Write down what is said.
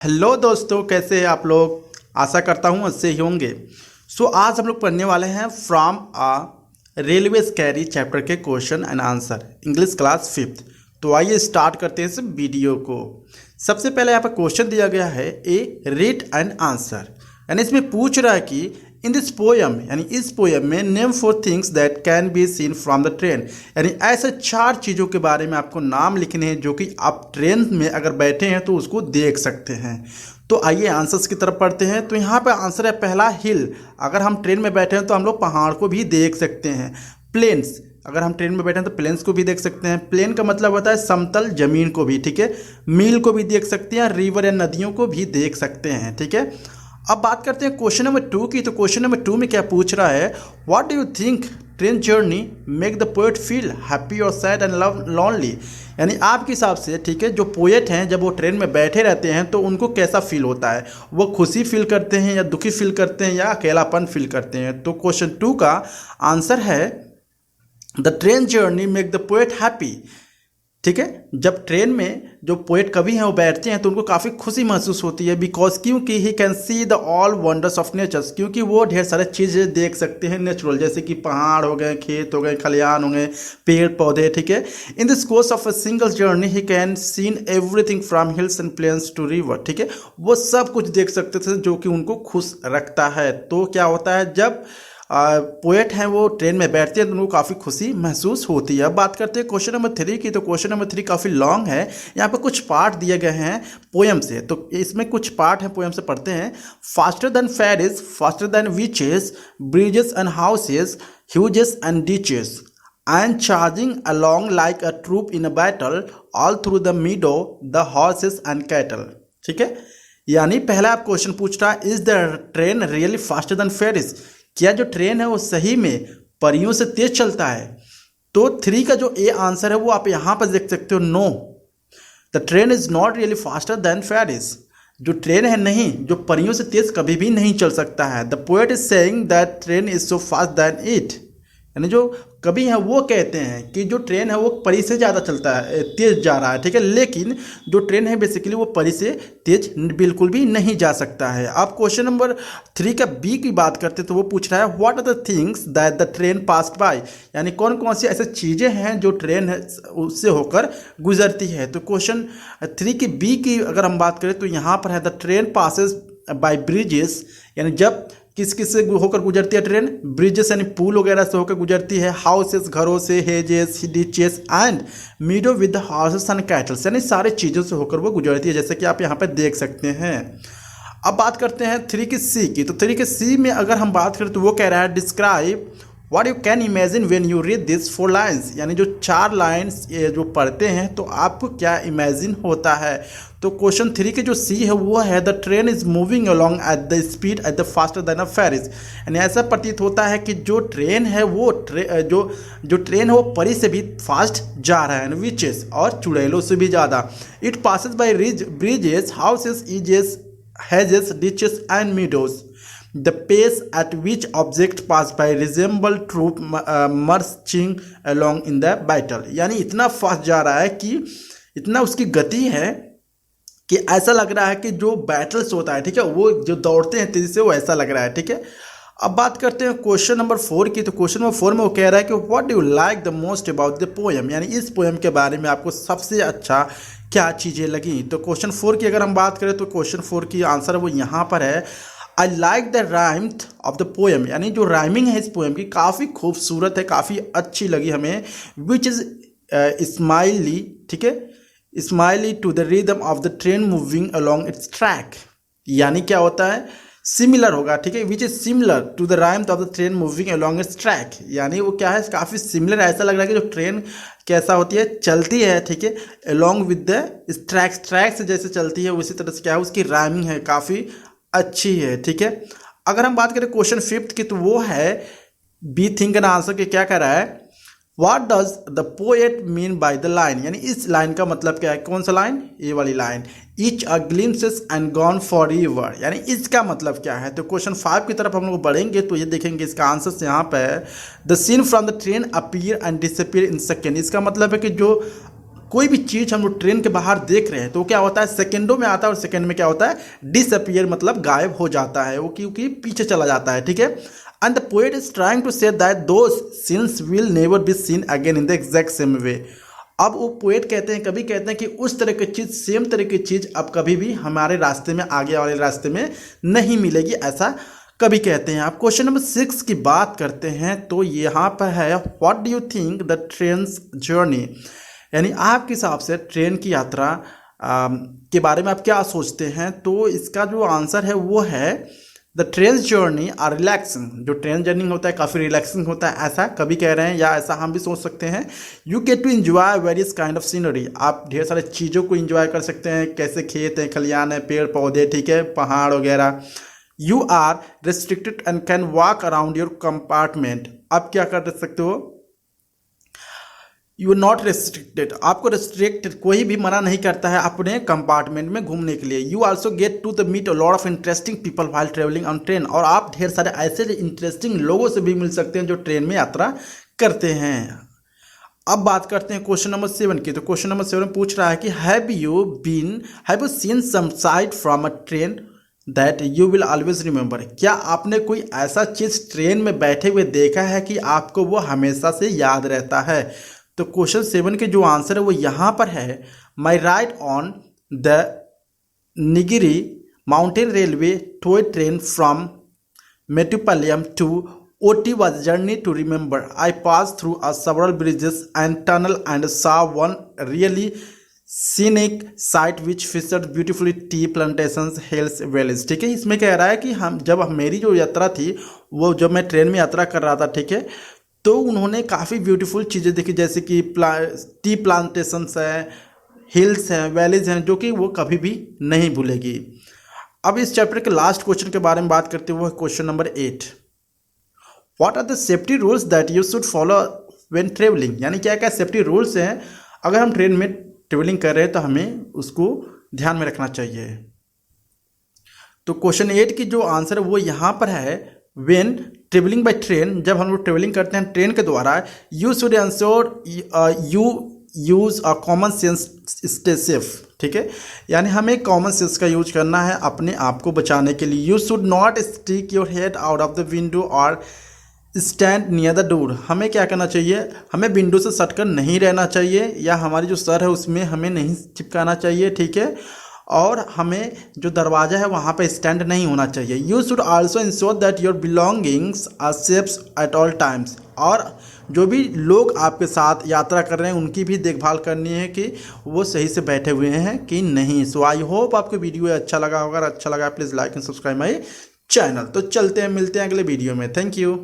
Hello दोस्तों, कैसे हैं आप लोग। आशा करता हूँ अच्छे ही होंगे। आज हम लोग पढ़ने वाले हैं फ्रॉम अ रेलवे स्कैरी चैप्टर के question and answer English class 5th। तो आइए स्टार्ट करते हैं इस वीडियो को। सबसे पहले यहाँ पर क्वेश्चन दिया गया है ए रीड एंड आंसर, यानी इसमें पूछ रहा है कि इन दिस पोएम, यानी इस पोएम में name for things that can be seen from the train, यानी ऐसे 4 चीज़ों के बारे में आपको नाम लिखने हैं जो कि आप ट्रेन में अगर बैठे हैं तो उसको देख सकते हैं। तो आइए आंसर्स की तरफ पढ़ते हैं। तो यहाँ पे आंसर है पहला हिल, अगर हम ट्रेन में बैठे हैं तो हम लोग पहाड़ को भी देख सकते हैं। प्लेन्स, अगर हम ट्रेन में बैठे हैं तो प्लेन्स को भी देख सकते हैं। प्लेन का मतलब होता है समतल जमीन को भी, ठीक है। मील को भी देख सकते हैं, रिवर या नदियों को भी देख सकते हैं, ठीक है। अब बात करते हैं क्वेश्चन नंबर 2 की। तो क्वेश्चन नंबर 2 में क्या पूछ रहा है, what do you think train journey make the poet feel happy और सैड एंड लॉनली, यानी आपके हिसाब से, ठीक है, जो पोएट हैं जब वो ट्रेन में बैठे रहते हैं तो उनको कैसा फील होता है, वो खुशी फील करते हैं या दुखी फील करते हैं या अकेलापन फील करते हैं। तो क्वेश्चन 2 का आंसर है the train journey make the poet happy, ठीक है। जब ट्रेन में जो पोएट कवि हैं वो बैठते हैं तो उनको काफ़ी खुशी महसूस होती है, बिकॉज क्योंकि he can see the all wonders of nature, क्योंकि वो ढेर सारे चीज़ें देख सकते हैं नेचुरल, जैसे कि पहाड़ हो गए, खेत हो गए, खलियान हो गए, पेड़ पौधे, ठीक है। In this course of a single journey he can seen everything from hills and plains to river, ठीक है। वो सब कुछ देख सकते थे जो कि उनको खुश रखता है। तो क्या होता है, जब पोएट हैं वो ट्रेन में बैठते हैं तो उनको काफ़ी खुशी महसूस होती है। अब बात करते हैं क्वेश्चन नंबर 3 की। तो क्वेश्चन नंबर 3 काफ़ी लॉन्ग है, यहाँ पर कुछ पार्ट दिए गए हैं पोएम से, तो इसमें कुछ पार्ट हैं पोएम से, पढ़ते हैं। Faster than fairies, faster than witches, bridges and houses, hedges and ditches, and charging along like a troop in a battle, all through the meadow, the horses and cattle, ठीक है। यानी पहला आप question पूछ रहा है, is the train really faster than fairies, क्या जो ट्रेन है वो सही में परियों से तेज चलता है। तो 3 का जो ए आंसर है वो आप यहाँ पर देख सकते हो, no, the train is not really faster than fairies, जो ट्रेन है नहीं, जो परियों से तेज कभी भी नहीं चल सकता है। The poet is saying that train is so fast than it, यानी जो कवि हैं वो कहते हैं कि जो ट्रेन है वो परी से ज़्यादा चलता है, तेज जा रहा है, ठीक है। लेकिन जो ट्रेन है बेसिकली वो परी से तेज बिल्कुल भी नहीं जा सकता है। अब क्वेश्चन नंबर 3 का बी की बात करते तो वो पूछ रहा है, what are the things that the train passed by, यानी कौन कौन सी ऐसी चीज़ें हैं जो ट्रेन है उससे होकर गुजरती है। तो क्वेश्चन 3 की बी की अगर हम बात करें तो यहाँ पर है the train passes by bridges, यानी जब किस किस से होकर गुजरती है ट्रेन, ब्रिजेस यानी पुल वगैरह से होकर गुजरती है, हाउसेस घरों से, hedges ditches and मीडो with horses and kettles, यानी सारे चीज़ों से होकर वो गुजरती है, जैसे कि आप यहाँ पे देख सकते हैं। अब बात करते हैं 3 की सी की। तो 3 के सी में अगर हम बात करें तो वो कह रहा है, describe what you can imagine when you read this 4 lines, यानी जो 4 लाइन्स ये जो पढ़ते हैं तो आपको क्या इमेजिन होता है। तो क्वेश्चन 3 के जो सी है वो है, the train is moving along at the speed at the faster than a fairies, यानी ऐसा प्रतीत होता है कि जो ट्रेन है वो जो ट्रेन है वो परी से भी फास्ट जा रहा है, विचेस और चुड़ैलों से भी ज़्यादा। It passes by bridges, houses, edges, hedges, ditches and meadows, the pace at which object pass by resemble troop marching along in the battle, यानी इतना फास्ट जा रहा है कि इतना उसकी गति है कि ऐसा लग रहा है कि जो बैटल्स होता है, ठीक है, वो जो दौड़ते हैं तेजी से वो ऐसा लग रहा है, ठीक है। अब बात करते हैं क्वेश्चन नंबर 4 की। तो क्वेश्चन नंबर 4 में वो कह रहा है कि what do you like the most about the poem, यानी इस पोएम के बारे में आपको सबसे अच्छा क्या चीज़ें लगी। तो क्वेश्चन 4 की अगर हम बात करें तो क्वेश्चन 4 की आंसर वो यहाँ पर है, I like the rhyme of the poem, यानी जो राइमिंग है इस पोएम की काफ़ी खूबसूरत है, काफ़ी अच्छी लगी हमें। विच इज़ स्माइली, ठीक है, smiley to the rhythm of the train moving along its track, यानी क्या होता है, सिमिलर होगा, ठीक है। Which is similar to the rhyme of the train moving along its track, यानी वो क्या है, काफ़ी सिमिलर, ऐसा लग रहा है कि जो ट्रेन कैसा होती है, चलती है, ठीक है, अलॉन्ग विद द ट्रैक से जैसे चलती है उसी तरह से क्या है उसकी राइमिंग है, काफ़ी अच्छी है, ठीक है। अगर हम बात करें क्वेश्चन 5th की तो वो है बी थिंक एंड आंसर के, क्या कह रहा है, what does the poet mean by the line, यानी इस लाइन का मतलब क्या है, कौन सा लाइन, ये वाली line, each a glimpses and gone for ever, यानी इसका मतलब क्या है। तो क्वेश्चन 5 की तरफ हम लोग बढ़ेंगे तो ये देखेंगे इसका आंसर यहाँ पे, the scene from the train appear and disappear in second, इसका मतलब है कि जो कोई भी चीज़ हम लोग ट्रेन के बाहर देख रहे हैं तो क्या होता है, सेकंडों में आता है, और सेकंड में क्या होता है, डिसअपियर मतलब गायब हो जाता है वो, क्योंकि पीछे चला जाता है, ठीक है। And the poet is trying to say that those scenes will never be seen again in the exact same way. अब वो पोएट कहते हैं, कभी कहते हैं कि उस तरह की चीज़, सेम तरह की चीज़ अब कभी भी हमारे रास्ते में, आगे वाले रास्ते में नहीं मिलेगी, ऐसा कभी कहते हैं। आप क्वेश्चन नंबर 6 की बात करते हैं तो यहाँ पर है, what do you think the trains journey, यानी आपके हिसाब से ट्रेन की यात्रा के बारे में आप क्या सोचते हैं। तो इसका जो आंसर है वो है, the train journey are relaxing, जो ट्रेन जर्नी होता है काफ़ी रिलैक्सिंग होता है, ऐसा कभी कह रहे हैं, या ऐसा हम भी सोच सकते हैं। You get to enjoy various kind of scenery, आप ढेर सारे चीज़ों को इन्जॉय कर सकते हैं, कैसे खेत हैं, खलियान है, पेड़ पौधे, ठीक है, पहाड़ वगैरह। You are restricted and can walk around your compartment, आप क्या कर सकते हो, यू आर नॉट रेस्ट्रिक्टेड, आपको रेस्ट्रिक्टेड कोई भी मना नहीं करता है अपने कंपार्टमेंट में घूमने के लिए। You also get to the meet a lot of interesting people while travelling on train, और आप ढेर सारे ऐसे इंटरेस्टिंग लोगों से भी मिल सकते हैं जो ट्रेन में यात्रा करते हैं। अब बात करते हैं क्वेश्चन नंबर 7 की। तो क्वेश्चन नंबर 7 पूछ रहा है कि have you seen some sight from a train that you will always remember, क्या आपने कोई ऐसा चीज़ ट्रेन में बैठे हुए देखा है कि आपको वो हमेशा से याद रहता है। तो क्वेश्चन 7 के जो आंसर है वो यहाँ पर है, my ride on the Nilgiri mountain railway toy train from Mettupalayam to Ooty was a journey to remember. I passed through several bridges and tunnel and saw one really scenic site which featured beautifully tea plantations, hills, valleys. ठीक है, इसमें कह रहा है कि मेरी जो यात्रा थी, वो जब मैं ट्रेन में यात्रा कर रहा था, ठीक है, तो उन्होंने काफ़ी ब्यूटीफुल चीज़ें देखी, जैसे कि टी प्लांटेशंस हैं, हिल्स हैं, वैलीज हैं, जो कि वो कभी भी नहीं भूलेगी। अब इस चैप्टर के लास्ट क्वेश्चन के बारे में बात करते हुए question number 8, what are the safety rules that you should follow when travelling, यानी क्या क्या सेफ्टी रूल्स हैं अगर हम ट्रेन में ट्रेवलिंग कर रहे हैं तो हमें उसको ध्यान में रखना चाहिए। तो क्वेश्चन 8 की जो आंसर है वो यहाँ पर है, व्हेन ट्रेवलिंग बाय ट्रेन, जब हम लोग ट्रेवलिंग करते हैं ट्रेन के द्वारा, you should ensure you use a common sense stay safe, ठीक है, यानी हमें कॉमन सेंस का यूज करना है अपने आप को बचाने के लिए। You should not stick your head out of the window और स्टैंड नियर द डोर, हमें क्या करना चाहिए, हमें विंडो से सटकर नहीं रहना चाहिए, या हमारी जो सर है उसमें हमें नहीं चिपकाना चाहिए, ठीक है, और हमें जो दरवाज़ा है वहाँ पे स्टैंड नहीं होना चाहिए। You should also ensure that your belongings are safe at all times, और जो भी लोग आपके साथ यात्रा कर रहे हैं उनकी भी देखभाल करनी है कि वो सही से बैठे हुए हैं कि नहीं। सो आई होप आपको वीडियो अच्छा लगा होगा, अच्छा लगा please like and subscribe my channel. तो चलते हैं, मिलते हैं अगले वीडियो में, थैंक यू।